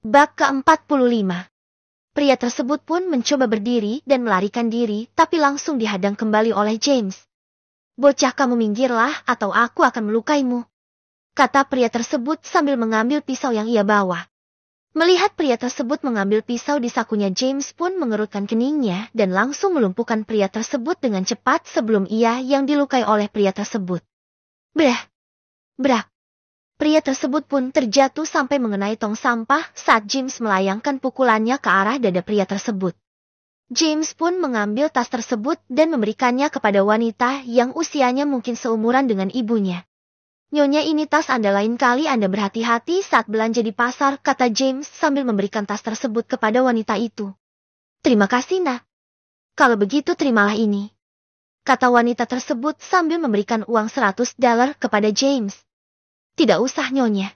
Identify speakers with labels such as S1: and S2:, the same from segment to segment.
S1: Bab ke-45. Pria tersebut pun mencoba berdiri dan melarikan diri, tapi langsung dihadang kembali oleh James. "Bocah, kamu minggirlah atau aku akan melukaimu," kata pria tersebut sambil mengambil pisau yang ia bawa. Melihat pria tersebut mengambil pisau di sakunya, James pun mengerutkan keningnya dan langsung melumpuhkan pria tersebut dengan cepat sebelum ia yang dilukai oleh pria tersebut. Brah! Brak! Pria tersebut pun terjatuh sampai mengenai tong sampah saat James melayangkan pukulannya ke arah dada pria tersebut. James pun mengambil tas tersebut dan memberikannya kepada wanita yang usianya mungkin seumuran dengan ibunya. "Nyonya, ini tas Anda, lain kali Anda berhati-hati saat belanja di pasar," kata James sambil memberikan tas tersebut kepada wanita itu. "Terima kasih, Nak. Kalau begitu terimalah ini," kata wanita tersebut sambil memberikan uang $100 kepada James. "Tidak usah, Nyonya.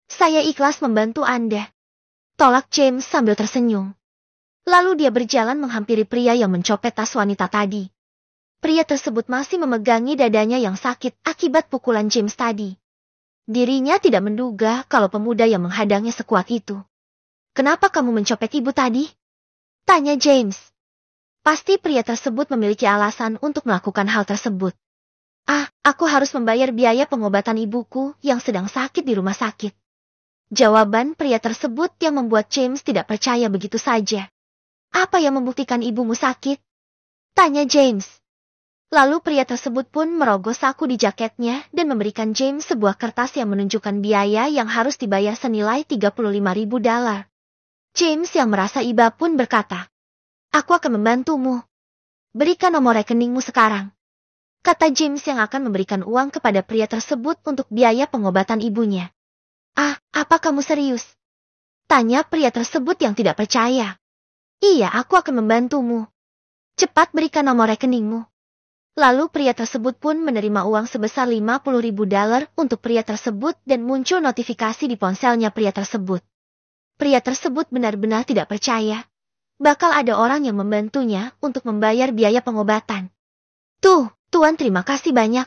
S1: Saya ikhlas membantu Anda," tolak James sambil tersenyum. Lalu dia berjalan menghampiri pria yang mencopet tas wanita tadi. Pria tersebut masih memegangi dadanya yang sakit akibat pukulan James tadi. Dirinya tidak menduga kalau pemuda yang menghadangnya sekuat itu. "Kenapa kamu mencopet ibu tadi?" tanya James. Pasti pria tersebut memiliki alasan untuk melakukan hal tersebut. Aku harus membayar biaya pengobatan ibuku yang sedang sakit di rumah sakit," jawaban pria tersebut yang membuat James tidak percaya begitu saja. "Apa yang membuktikan ibumu sakit?" tanya James. Lalu pria tersebut pun merogoh saku di jaketnya dan memberikan James sebuah kertas yang menunjukkan biaya yang harus dibayar senilai $35.000. James yang merasa iba pun berkata, "Aku akan membantumu. Berikan nomor rekeningmu sekarang," kata James yang akan memberikan uang kepada pria tersebut untuk biaya pengobatan ibunya. Apa kamu serius?" tanya pria tersebut yang tidak percaya. "Iya, aku akan membantumu. Cepat berikan nomor rekeningmu." Lalu pria tersebut pun menerima uang sebesar $50.000 untuk pria tersebut dan muncul notifikasi di ponselnya pria tersebut. Pria tersebut benar-benar tidak percaya bakal ada orang yang membantunya untuk membayar biaya pengobatan. Tuan, terima kasih banyak.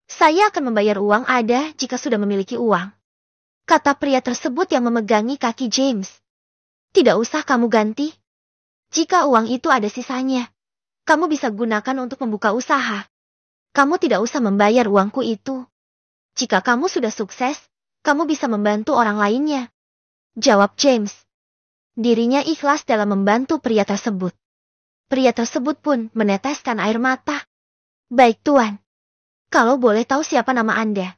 S1: Saya akan membayar uang ada jika sudah memiliki uang," kata pria tersebut yang memegangi kaki James. "Tidak usah kamu ganti. Jika uang itu ada sisanya, kamu bisa gunakan untuk membuka usaha. Kamu tidak usah membayar uangku itu. Jika kamu sudah sukses, kamu bisa membantu orang lainnya," jawab James. Dirinya ikhlas dalam membantu pria tersebut. Pria tersebut pun meneteskan air mata. "Baik, Tuan. Kalau boleh tahu siapa nama Anda?"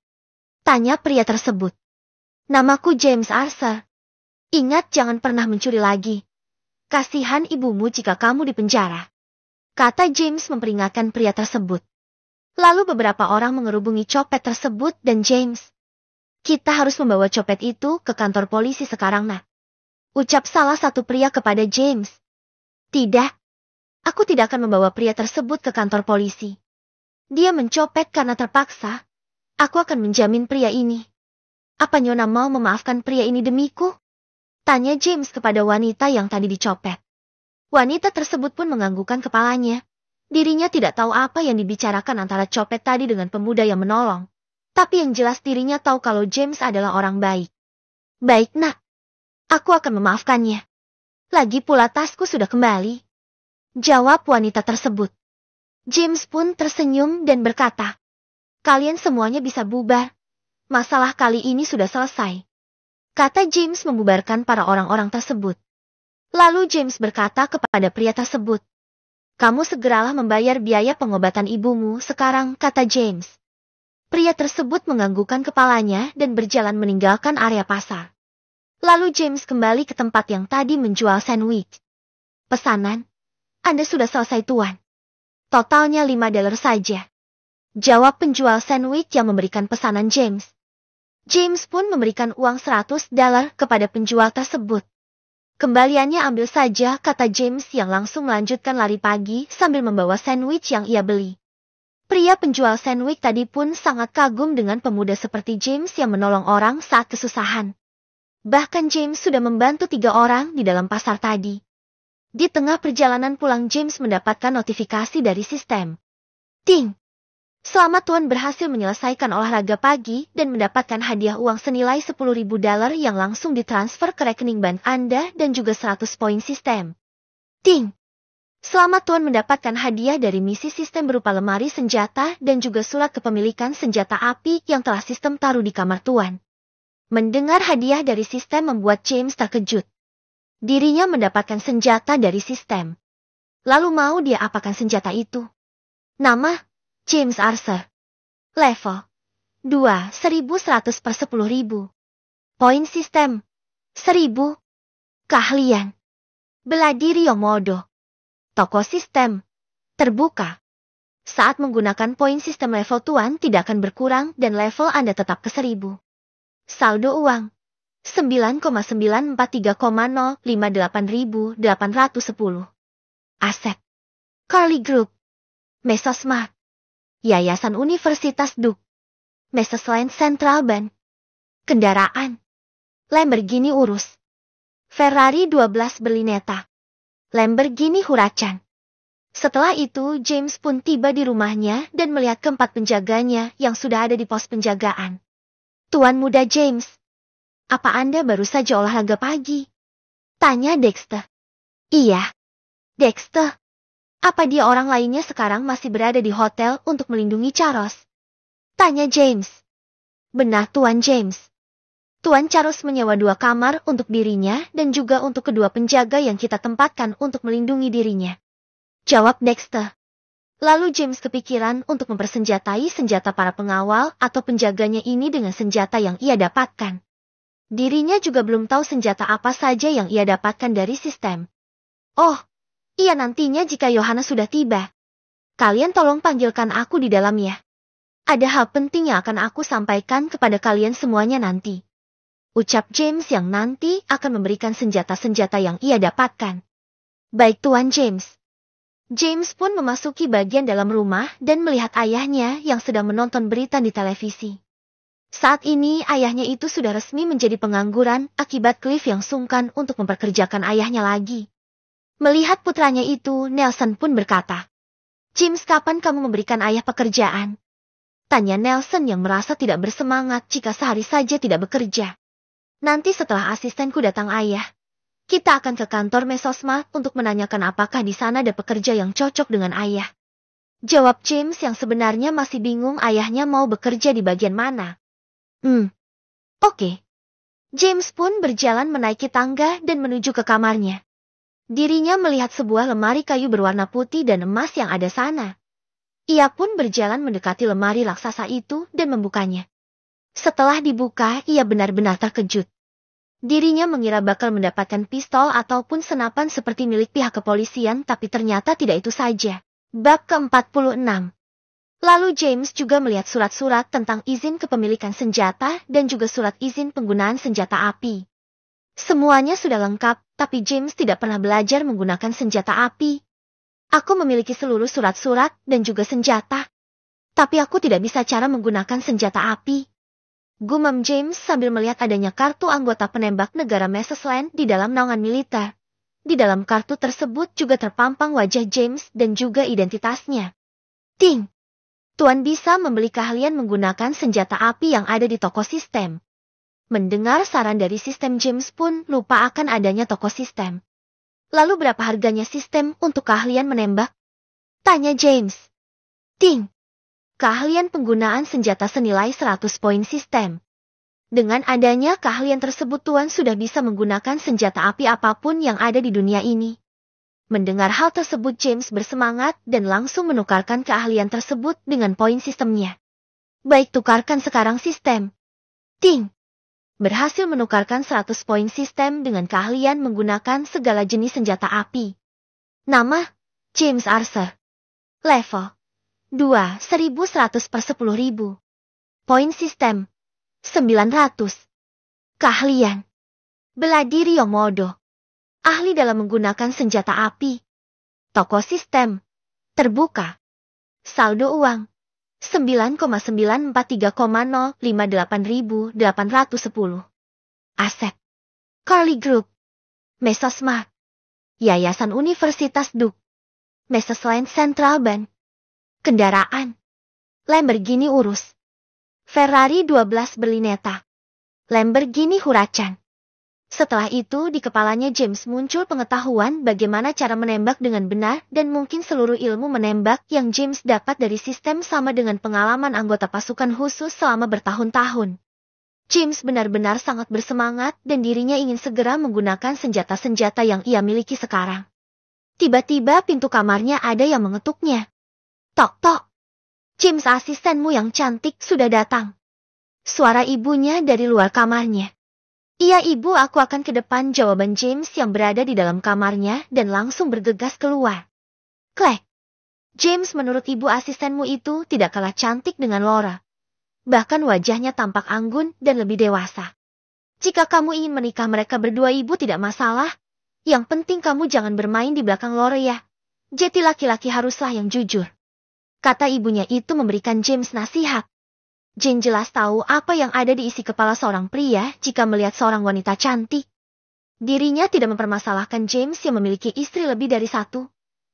S1: tanya pria tersebut. "Namaku James Arthur. Ingat, jangan pernah mencuri lagi. Kasihan ibumu jika kamu dipenjara," kata James memperingatkan pria tersebut. Lalu beberapa orang mengerubungi copet tersebut dan James. "Kita harus membawa copet itu ke kantor polisi sekarang, Nak," ucap salah satu pria kepada James. "Tidak. Aku tidak akan membawa pria tersebut ke kantor polisi. Dia mencopet karena terpaksa. Aku akan menjamin pria ini. Apa Nyonya mau memaafkan pria ini demiku?" tanya James kepada wanita yang tadi dicopet. Wanita tersebut pun menganggukkan kepalanya. Dirinya tidak tahu apa yang dibicarakan antara copet tadi dengan pemuda yang menolong. Tapi yang jelas dirinya tahu kalau James adalah orang baik. "Baik, Nak. Aku akan memaafkannya. Lagi pula tasku sudah kembali," jawab wanita tersebut. James pun tersenyum dan berkata, "Kalian semuanya bisa bubar. Masalah kali ini sudah selesai," kata James membubarkan para orang-orang tersebut. Lalu James berkata kepada pria tersebut, "Kamu segeralah membayar biaya pengobatan ibumu sekarang," kata James. Pria tersebut menganggukkan kepalanya dan berjalan meninggalkan area pasar. Lalu James kembali ke tempat yang tadi menjual sandwich. "Pesanan Anda sudah selesai, Tuan. Totalnya $5 saja," jawab penjual sandwich yang memberikan pesanan James. James pun memberikan uang $100 kepada penjual tersebut. "Kembaliannya ambil saja," kata James yang langsung melanjutkan lari pagi sambil membawa sandwich yang ia beli. Pria penjual sandwich tadi pun sangat kagum dengan pemuda seperti James yang menolong orang saat kesusahan. Bahkan James sudah membantu 3 orang di dalam pasar tadi. Di tengah perjalanan pulang, James mendapatkan notifikasi dari sistem. "Ting! Selamat Tuan berhasil menyelesaikan olahraga pagi dan mendapatkan hadiah uang senilai $10.000 yang langsung ditransfer ke rekening bank Anda dan juga 100 poin sistem. Ting! Selamat Tuan mendapatkan hadiah dari misi sistem berupa lemari senjata dan juga surat kepemilikan senjata api yang telah sistem taruh di kamar Tuan. Mendengar hadiah dari sistem membuat James terkejut. Dirinya mendapatkan senjata dari sistem. Lalu mau dia apakan senjata itu? Nama? James Archer. Level 2, 1100 per 10.000. Poin sistem 1000. Keahlian bela diri Yomodo. Toko sistem terbuka. Saat menggunakan poin sistem level Tuan tidak akan berkurang dan level Anda tetap ke 1000. Saldo uang 9,943,058.810. Aset Carly Group, Mesosmart, Yayasan Universitas Duke, Mesosland Central Bank. Kendaraan Lamborghini Urus, Ferrari 12 Berlinetta, Lamborghini Huracan. Setelah itu James pun tiba di rumahnya dan melihat keempat penjaganya yang sudah ada di pos penjagaan. Tuan muda James, apa Anda baru saja olahraga pagi? Tanya Dexter. Iya. Dexter, apa dia orang lainnya sekarang masih berada di hotel untuk melindungi Charles? Tanya James. Benar Tuan James. Tuan Charles menyewa 2 kamar untuk dirinya dan juga untuk kedua penjaga yang kita tempatkan untuk melindungi dirinya. Jawab Dexter. Lalu James kepikiran untuk mempersenjatai senjata para pengawal atau penjaganya ini dengan senjata yang ia dapatkan. Dirinya juga belum tahu senjata apa saja yang ia dapatkan dari sistem. Oh, iya nantinya jika Yohana sudah tiba. Kalian tolong panggilkan aku di dalam ya. Ada hal penting yang akan aku sampaikan kepada kalian semuanya nanti. Ucap James yang nanti akan memberikan senjata-senjata yang ia dapatkan. Baik Tuan James. James pun memasuki bagian dalam rumah dan melihat ayahnya yang sedang menonton berita di televisi. Saat ini ayahnya itu sudah resmi menjadi pengangguran akibat Cliff yang sungkan untuk memperkerjakan ayahnya lagi. Melihat putranya itu, Nelson pun berkata, James, kapan kamu memberikan ayah pekerjaan? Tanya Nelson yang merasa tidak bersemangat jika sehari saja tidak bekerja. Nanti setelah asistenku datang ayah, kita akan ke kantor Mesosmart untuk menanyakan apakah di sana ada pekerja yang cocok dengan ayah. Jawab James yang sebenarnya masih bingung ayahnya mau bekerja di bagian mana. Oke. James pun berjalan menaiki tangga dan menuju ke kamarnya. Dirinya melihat sebuah lemari kayu berwarna putih dan emas yang ada sana. Ia pun berjalan mendekati lemari raksasa itu dan membukanya. Setelah dibuka, ia benar-benar terkejut. Dirinya mengira bakal mendapatkan pistol ataupun senapan seperti milik pihak kepolisian, tapi ternyata tidak itu saja. Bab ke-46. Lalu James juga melihat surat-surat tentang izin kepemilikan senjata dan juga surat izin penggunaan senjata api. Semuanya sudah lengkap, tapi James tidak pernah belajar menggunakan senjata api. Aku memiliki seluruh surat-surat dan juga senjata. Tapi aku tidak bisa cara menggunakan senjata api. Gumam James sambil melihat adanya kartu anggota penembak negara Mesosland di dalam naungan militer. Di dalam kartu tersebut juga terpampang wajah James dan juga identitasnya. Ting! Tuan bisa membeli keahlian menggunakan senjata api yang ada di toko sistem. Mendengar saran dari sistem, James pun lupa akan adanya toko sistem. Lalu berapa harganya sistem untuk keahlian menembak? Tanya James. Ting! Keahlian penggunaan senjata senilai 100 poin sistem. Dengan adanya keahlian tersebut Tuan sudah bisa menggunakan senjata api apapun yang ada di dunia ini. Mendengar hal tersebut James bersemangat dan langsung menukarkan keahlian tersebut dengan poin sistemnya. Baik, tukarkan sekarang sistem. Ting! Berhasil menukarkan 100 poin sistem dengan keahlian menggunakan segala jenis senjata api. Nama? James Archer. Level 2, 1100 per 10.000. Poin sistem 900. Keahlian bela diri Yomodo. Ahli dalam menggunakan senjata api. Toko sistem terbuka. Saldo uang 9,943,058.810. Aset Carly Group, Mesosmart, Yayasan Universitas Duke, Mesosland Central Bank. Kendaraan Lamborghini Urus. Ferrari 12 Berlinetta. Lamborghini Huracan. Setelah itu di kepalanya James muncul pengetahuan bagaimana cara menembak dengan benar dan mungkin seluruh ilmu menembak yang James dapat dari sistem sama dengan pengalaman anggota pasukan khusus selama bertahun-tahun. James benar-benar sangat bersemangat dan dirinya ingin segera menggunakan senjata-senjata yang ia miliki sekarang. Tiba-tiba pintu kamarnya ada yang mengetuknya. Tok-tok. James, asistenmu yang cantik sudah datang. Suara ibunya dari luar kamarnya. Iya ibu, aku akan ke depan, jawaban James yang berada di dalam kamarnya dan langsung bergegas keluar. Klek. James, menurut ibu asistenmu itu tidak kalah cantik dengan Laura. Bahkan wajahnya tampak anggun dan lebih dewasa. Jika kamu ingin menikah mereka berdua ibu tidak masalah. Yang penting kamu jangan bermain di belakang Laura ya. Jadi laki-laki haruslah yang jujur. Kata ibunya itu memberikan James nasihat. Jane jelas tahu apa yang ada di isi kepala seorang pria jika melihat seorang wanita cantik. Dirinya tidak mempermasalahkan James yang memiliki istri lebih dari satu.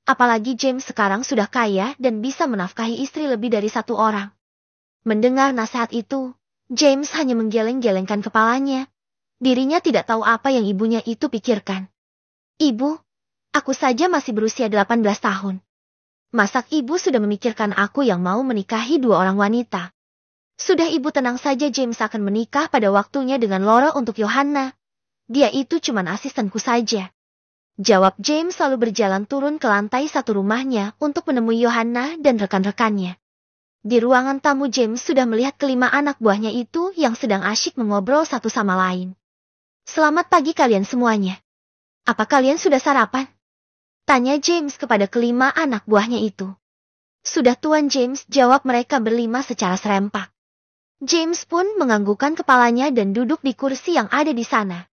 S1: Apalagi James sekarang sudah kaya dan bisa menafkahi istri lebih dari satu orang. Mendengar nasihat itu, James hanya menggeleng-gelengkan kepalanya. Dirinya tidak tahu apa yang ibunya itu pikirkan. Ibu, aku saja masih berusia 18 tahun. Masak ibu sudah memikirkan aku yang mau menikahi dua orang wanita. Sudah ibu tenang saja, James akan menikah pada waktunya dengan Laura untuk Johanna. Dia itu cuma asistenku saja. Jawab James lalu berjalan turun ke lantai satu rumahnya untuk menemui Johanna dan rekan-rekannya. Di ruangan tamu James sudah melihat kelima anak buahnya itu yang sedang asyik mengobrol satu sama lain. Selamat pagi kalian semuanya. Apa kalian sudah sarapan? Tanya James kepada kelima anak buahnya itu. Sudah Tuan James, jawab mereka berlima secara serempak. James pun menganggukkan kepalanya dan duduk di kursi yang ada di sana.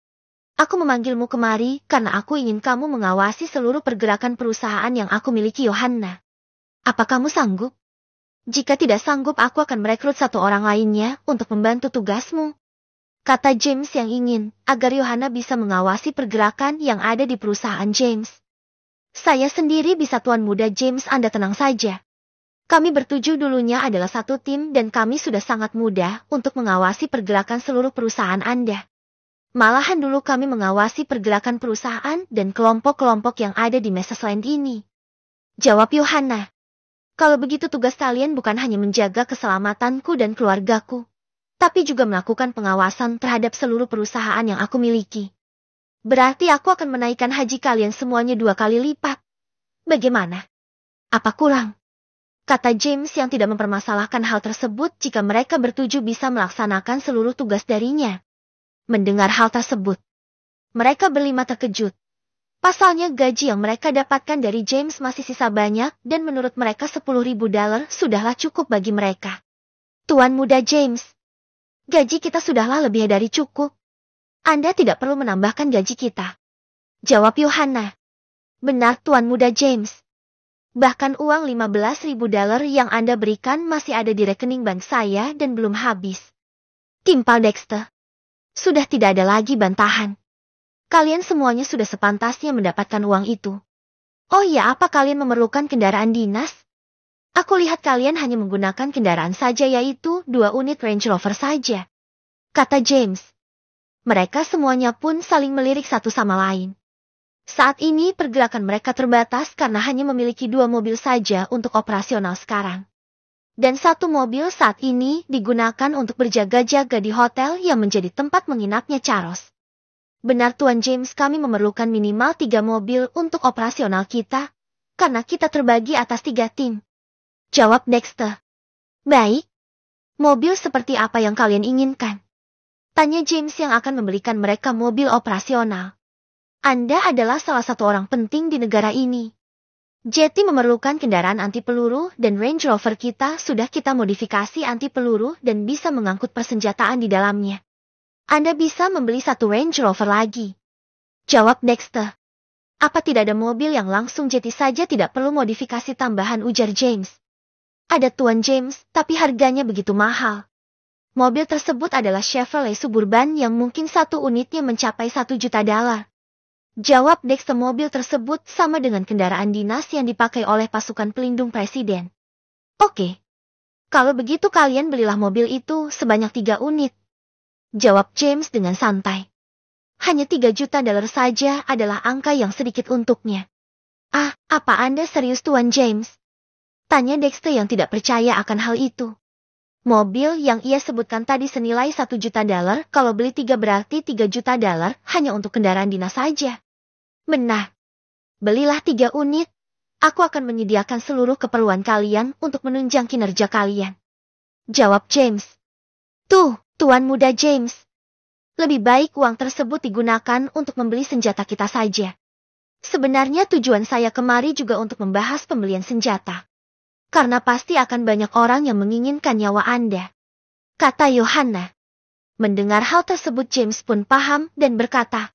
S1: Aku memanggilmu kemari karena aku ingin kamu mengawasi seluruh pergerakan perusahaan yang aku miliki, Johanna. Apa kamu sanggup? Jika tidak sanggup, aku akan merekrut satu orang lainnya untuk membantu tugasmu. Kata James yang ingin agar Johanna bisa mengawasi pergerakan yang ada di perusahaan James. Saya sendiri bisa, Tuan Muda James, Anda tenang saja. Kami bertujuh dulunya adalah satu tim dan kami sudah sangat mudah untuk mengawasi pergerakan seluruh perusahaan Anda. Malahan dulu kami mengawasi pergerakan perusahaan dan kelompok-kelompok yang ada di Mesesland ini. Jawab Johanna. Kalau begitu tugas kalian bukan hanya menjaga keselamatanku dan keluargaku, tapi juga melakukan pengawasan terhadap seluruh perusahaan yang aku miliki. Berarti aku akan menaikkan haji kalian semuanya 2 kali lipat. Bagaimana? Apa kurang? Kata James yang tidak mempermasalahkan hal tersebut jika mereka bertujuh bisa melaksanakan seluruh tugas darinya. Mendengar hal tersebut, mereka berlima terkejut. Pasalnya gaji yang mereka dapatkan dari James masih sisa banyak dan menurut mereka $10.000 sudahlah cukup bagi mereka. Tuan Muda James, gaji kita sudahlah lebih dari cukup. Anda tidak perlu menambahkan gaji kita. Jawab Johanna. Benar Tuan Muda James. Bahkan uang $15.000 yang Anda berikan masih ada di rekening bank saya dan belum habis. Timpal Dexter. Sudah tidak ada lagi bantahan. Kalian semuanya sudah sepantasnya mendapatkan uang itu. Oh ya, apa kalian memerlukan kendaraan dinas? Aku lihat kalian hanya menggunakan kendaraan saja, yaitu 2 unit Range Rover saja. Kata James. Mereka semuanya pun saling melirik satu sama lain. Saat ini pergerakan mereka terbatas karena hanya memiliki 2 mobil saja untuk operasional sekarang. Dan 1 mobil saat ini digunakan untuk berjaga-jaga di hotel yang menjadi tempat menginapnya Charles. Benar Tuan James, kami memerlukan minimal 3 mobil untuk operasional kita, karena kita terbagi atas 3 tim. Jawab Dexter. Baik. Mobil seperti apa yang kalian inginkan? Tanya James yang akan membelikan mereka mobil operasional. Anda adalah salah satu orang penting di negara ini. Jetty memerlukan kendaraan anti peluru dan Range Rover kita sudah kita modifikasi anti peluru dan bisa mengangkut persenjataan di dalamnya. Anda bisa membeli 1 Range Rover lagi. Jawab Dexter. Apa tidak ada mobil yang langsung Jetty saja tidak perlu modifikasi tambahan, ujar James. Ada Tuan James, tapi harganya begitu mahal. Mobil tersebut adalah Chevrolet Suburban yang mungkin 1 unitnya mencapai $1 juta. Jawab Dexter, mobil tersebut sama dengan kendaraan dinas yang dipakai oleh pasukan pelindung presiden. Oke. Kalau begitu kalian belilah mobil itu sebanyak 3 unit. Jawab James dengan santai. Hanya 3 juta dolar saja adalah angka yang sedikit untuknya. Ah, apa Anda serius Tuan James? Tanya Dexter yang tidak percaya akan hal itu. Mobil yang ia sebutkan tadi senilai 1 juta dolar, kalau beli 3 berarti 3 juta dolar hanya untuk kendaraan dinas saja. Benar. Belilah 3 unit. Aku akan menyediakan seluruh keperluan kalian untuk menunjang kinerja kalian. Jawab James. Tuh, Tuan Muda James. Lebih baik uang tersebut digunakan untuk membeli senjata kita saja. Sebenarnya tujuan saya kemari juga untuk membahas pembelian senjata. Karena pasti akan banyak orang yang menginginkan nyawa Anda. Kata Yohanna. Mendengar hal tersebut James pun paham dan berkata.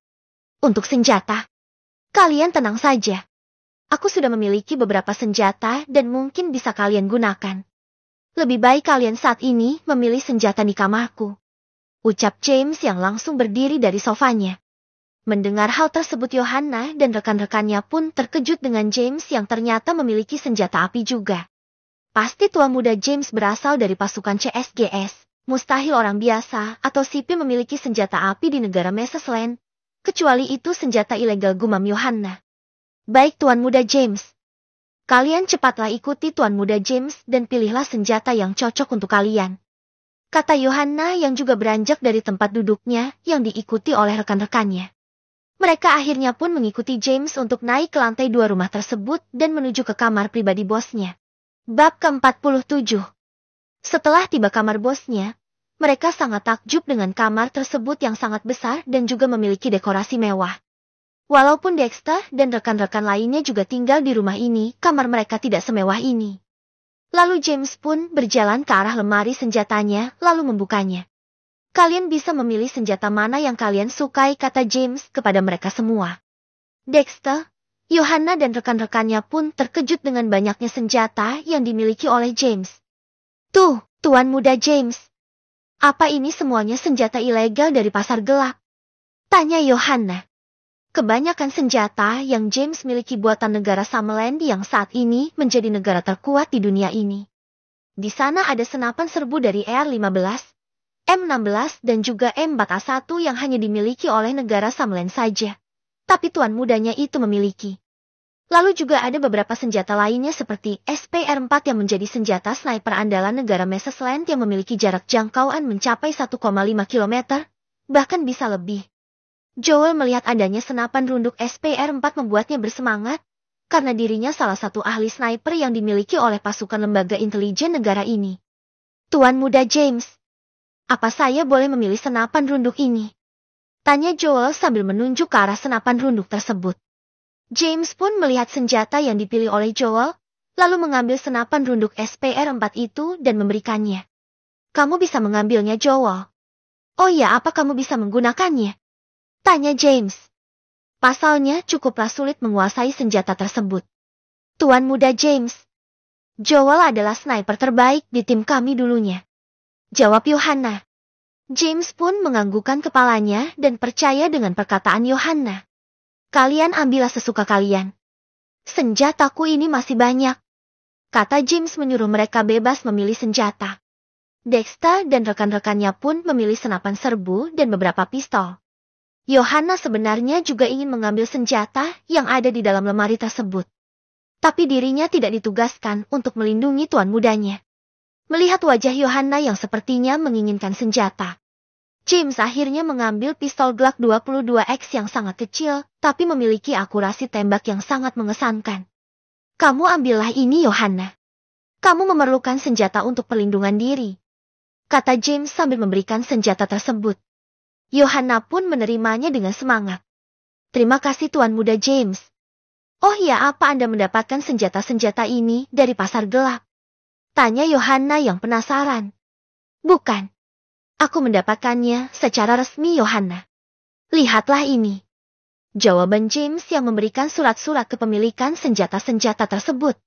S1: Untuk senjata. Kalian tenang saja. Aku sudah memiliki beberapa senjata dan mungkin bisa kalian gunakan. Lebih baik kalian saat ini memilih senjata di kamarku. Ucap James yang langsung berdiri dari sofanya. Mendengar hal tersebut Yohanna dan rekan-rekannya pun terkejut dengan James yang ternyata memiliki senjata api juga. Pasti tua muda James berasal dari pasukan CSGS. Mustahil orang biasa atau sipil memiliki senjata api di negara Mesesland. Kecuali itu senjata ilegal, gumam Yohanna. Baik Tuan Muda James. Kalian cepatlah ikuti Tuan Muda James dan pilihlah senjata yang cocok untuk kalian. Kata Yohanna yang juga beranjak dari tempat duduknya yang diikuti oleh rekan-rekannya. Mereka akhirnya pun mengikuti James untuk naik ke lantai 2 rumah tersebut dan menuju ke kamar pribadi bosnya. Bab ke-47. Setelah tiba kamar bosnya, mereka sangat takjub dengan kamar tersebut yang sangat besar dan juga memiliki dekorasi mewah. Walaupun Dexter dan rekan-rekan lainnya juga tinggal di rumah ini, kamar mereka tidak semewah ini. Lalu James pun berjalan ke arah lemari senjatanya, lalu membukanya. Kalian bisa memilih senjata mana yang kalian sukai, kata James kepada mereka semua. Dexter, Yohanna dan rekan-rekannya pun terkejut dengan banyaknya senjata yang dimiliki oleh James. Tuh, Tuan Muda James. Apa ini semuanya senjata ilegal dari pasar gelap? Tanya Yohanna. Kebanyakan senjata yang James miliki buatan negara Summerland yang saat ini menjadi negara terkuat di dunia ini. Di sana ada senapan serbu dari ER-15, M16 dan juga M4A1 yang hanya dimiliki oleh negara Summerland saja. Tapi tuan mudanya itu memiliki. Lalu juga ada beberapa senjata lainnya seperti SPR-4 yang menjadi senjata sniper andalan negara Mesesland yang memiliki jarak jangkauan mencapai 1,5 km, bahkan bisa lebih. Joel melihat adanya senapan runduk SPR-4 membuatnya bersemangat, karena dirinya salah satu ahli sniper yang dimiliki oleh pasukan lembaga intelijen negara ini. Tuan Muda James, apa saya boleh memilih senapan runduk ini? Tanya Joel sambil menunjuk ke arah senapan runduk tersebut. James pun melihat senjata yang dipilih oleh Joel, lalu mengambil senapan runduk SPR-4 itu dan memberikannya. Kamu bisa mengambilnya, Joel. Oh ya, apa kamu bisa menggunakannya? Tanya James. Pasalnya cukuplah sulit menguasai senjata tersebut. Tuan Muda James. Joel adalah sniper terbaik di tim kami dulunya. Jawab Yohanna. James pun menganggukkan kepalanya dan percaya dengan perkataan Yohanna. Kalian ambillah sesuka kalian. Senjataku ini masih banyak. Kata James menyuruh mereka bebas memilih senjata. Dexter dan rekan-rekannya pun memilih senapan serbu dan beberapa pistol. Yohanna sebenarnya juga ingin mengambil senjata yang ada di dalam lemari tersebut. Tapi dirinya tidak ditugaskan untuk melindungi tuan mudanya. Melihat wajah Yohanna yang sepertinya menginginkan senjata, James akhirnya mengambil pistol Glock 22X yang sangat kecil, tapi memiliki akurasi tembak yang sangat mengesankan. Kamu ambillah ini, Yohanna. Kamu memerlukan senjata untuk perlindungan diri, kata James sambil memberikan senjata tersebut. Yohanna pun menerimanya dengan semangat. Terima kasih Tuan Muda James. Oh ya, apa Anda mendapatkan senjata-senjata ini dari pasar gelap? Tanya Yohanna yang penasaran. Bukan. Aku mendapatkannya secara resmi, Yohanna. Lihatlah ini. Jawaban James yang memberikan surat-surat kepemilikan senjata-senjata tersebut.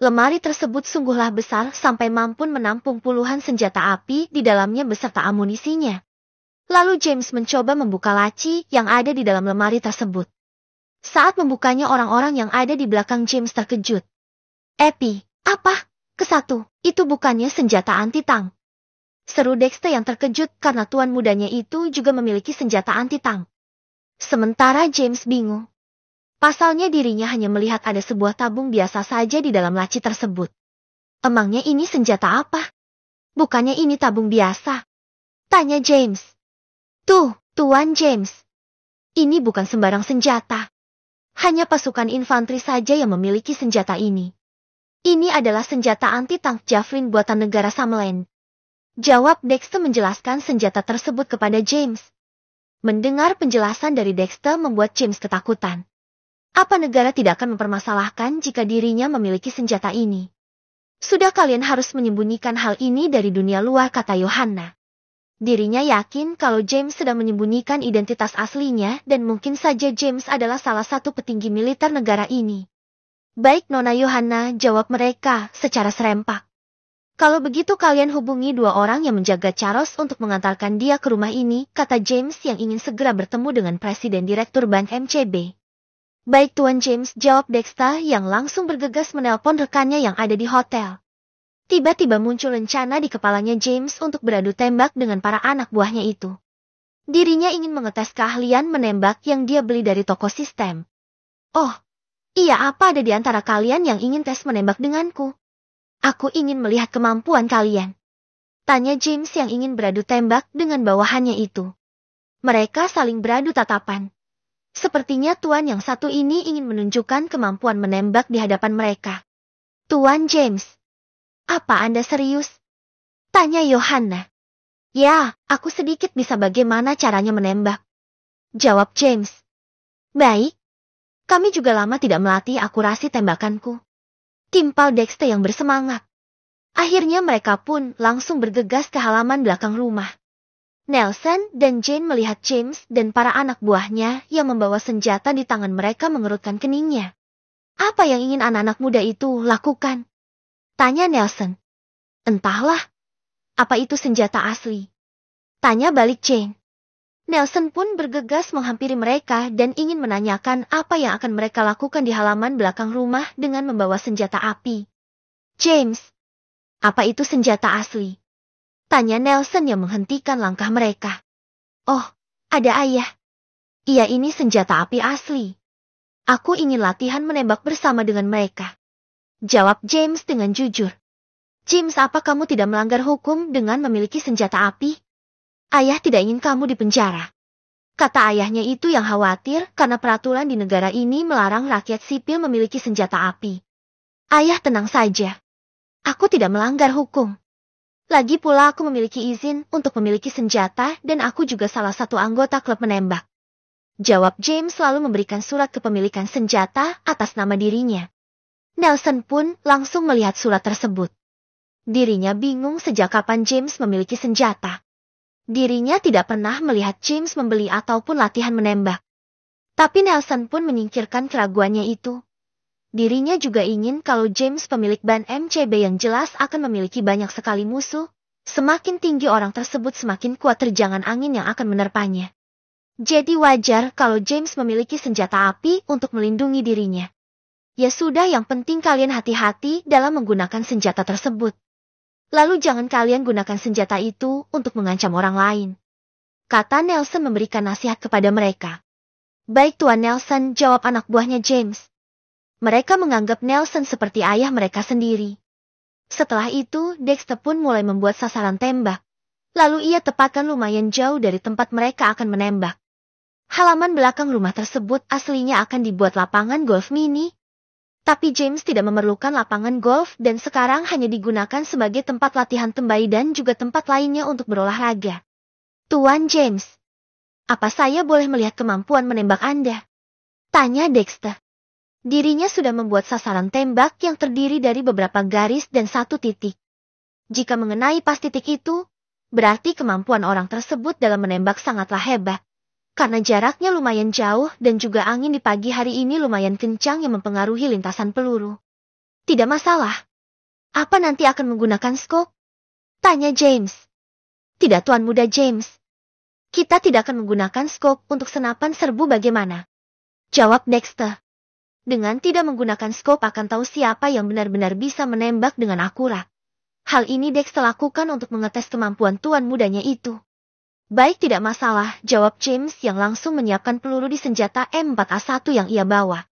S1: Lemari tersebut sungguhlah besar sampai mampu menampung puluhan senjata api di dalamnya beserta amunisinya. Lalu James mencoba membuka laci yang ada di dalam lemari tersebut. Saat membukanya orang-orang yang ada di belakang James terkejut. Epi, apa? Kesatu, itu bukannya senjata anti-tank. Seru Dexter yang terkejut karena tuan mudanya itu juga memiliki senjata anti-tank. Sementara James bingung. Pasalnya dirinya hanya melihat ada sebuah tabung biasa saja di dalam laci tersebut. Emangnya ini senjata apa? Bukannya ini tabung biasa? Tanya James. Tuh, Tuan James. Ini bukan sembarang senjata. Hanya pasukan infanteri saja yang memiliki senjata ini. Ini adalah senjata anti-tank Javelin buatan negara Summerland. Jawab Dexter menjelaskan senjata tersebut kepada James. Mendengar penjelasan dari Dexter membuat James ketakutan. Apa negara tidak akan mempermasalahkan jika dirinya memiliki senjata ini? Sudah kalian harus menyembunyikan hal ini dari dunia luar, kata Yohanna. Dirinya yakin kalau James sedang menyembunyikan identitas aslinya dan mungkin saja James adalah salah satu petinggi militer negara ini. Baik Nona Yohanna, jawab mereka secara serempak. Kalau begitu kalian hubungi 2 orang yang menjaga Charles untuk mengantarkan dia ke rumah ini, kata James yang ingin segera bertemu dengan Presiden Direktur Bank MCB. Baik Tuan James, jawab Dexter yang langsung bergegas menelpon rekannya yang ada di hotel. Tiba-tiba muncul rencana di kepalanya James untuk beradu tembak dengan para anak buahnya itu. Dirinya ingin mengetes keahlian menembak yang dia beli dari toko sistem. Oh, iya, apa ada di antara kalian yang ingin tes menembak denganku? Aku ingin melihat kemampuan kalian. Tanya James yang ingin beradu tembak dengan bawahannya itu. Mereka saling beradu tatapan. Sepertinya Tuan yang satu ini ingin menunjukkan kemampuan menembak di hadapan mereka. Tuan James, apa Anda serius? Tanya Yohanna. Ya, aku sedikit bisa bagaimana caranya menembak. Jawab James. Baik. Kami juga lama tidak melatih akurasi tembakanku. Timpal Dexter yang bersemangat. Akhirnya mereka pun langsung bergegas ke halaman belakang rumah. Nelson dan Jane melihat James dan para anak buahnya yang membawa senjata di tangan mereka mengerutkan keningnya. Apa yang ingin anak-anak muda itu lakukan? Tanya Nelson. Entahlah. Apa itu senjata asli? Tanya balik Jane. Nelson pun bergegas menghampiri mereka dan ingin menanyakan apa yang akan mereka lakukan di halaman belakang rumah dengan membawa senjata api. James, apa itu senjata asli? Tanya Nelson yang menghentikan langkah mereka. Oh, ada ayah. Iya, ini senjata api asli. Aku ingin latihan menembak bersama dengan mereka. Jawab James dengan jujur. James, apa kamu tidak melanggar hukum dengan memiliki senjata api? Ayah tidak ingin kamu dipenjara. Kata ayahnya itu yang khawatir karena peraturan di negara ini melarang rakyat sipil memiliki senjata api. Ayah, tenang saja. Aku tidak melanggar hukum. Lagi pula aku memiliki izin untuk memiliki senjata dan aku juga salah satu anggota klub menembak. Jawab James lalu memberikan surat kepemilikan senjata atas nama dirinya. Nelson pun langsung melihat surat tersebut. Dirinya bingung sejak kapan James memiliki senjata. Dirinya tidak pernah melihat James membeli ataupun latihan menembak. Tapi Nelson pun menyingkirkan keraguannya itu. Dirinya juga ingin kalau James pemilik ban MCB yang jelas akan memiliki banyak sekali musuh. Semakin tinggi orang tersebut semakin kuat terjangan angin yang akan menerpanya. Jadi wajar kalau James memiliki senjata api untuk melindungi dirinya. Ya sudah, yang penting kalian hati-hati dalam menggunakan senjata tersebut. Lalu jangan kalian gunakan senjata itu untuk mengancam orang lain. Kata Nelson memberikan nasihat kepada mereka. Baik Tuan Nelson, jawab anak buahnya James. Mereka menganggap Nelson seperti ayah mereka sendiri. Setelah itu, Dexter pun mulai membuat sasaran tembak. Lalu ia tepatkan lumayan jauh dari tempat mereka akan menembak. Halaman belakang rumah tersebut aslinya akan dibuat lapangan golf mini. Tapi James tidak memerlukan lapangan golf dan sekarang hanya digunakan sebagai tempat latihan tembak dan juga tempat lainnya untuk berolahraga. Tuan James, apa saya boleh melihat kemampuan menembak Anda? Tanya Dexter. Dirinya sudah membuat sasaran tembak yang terdiri dari beberapa garis dan satu titik. Jika mengenai pas titik itu, berarti kemampuan orang tersebut dalam menembak sangatlah hebat. Karena jaraknya lumayan jauh dan juga angin di pagi hari ini lumayan kencang yang mempengaruhi lintasan peluru. Tidak masalah. Apa nanti akan menggunakan scope? Tanya James. Tidak Tuan Muda James. Kita tidak akan menggunakan scope untuk senapan serbu bagaimana? Jawab Dexter. Dengan tidak menggunakan skop akan tahu siapa yang benar-benar bisa menembak dengan akurat. Hal ini Dex lakukan untuk mengetes kemampuan tuan mudanya itu. Baik, tidak masalah, jawab James yang langsung menyiapkan peluru di senjata M4A1 yang ia bawa.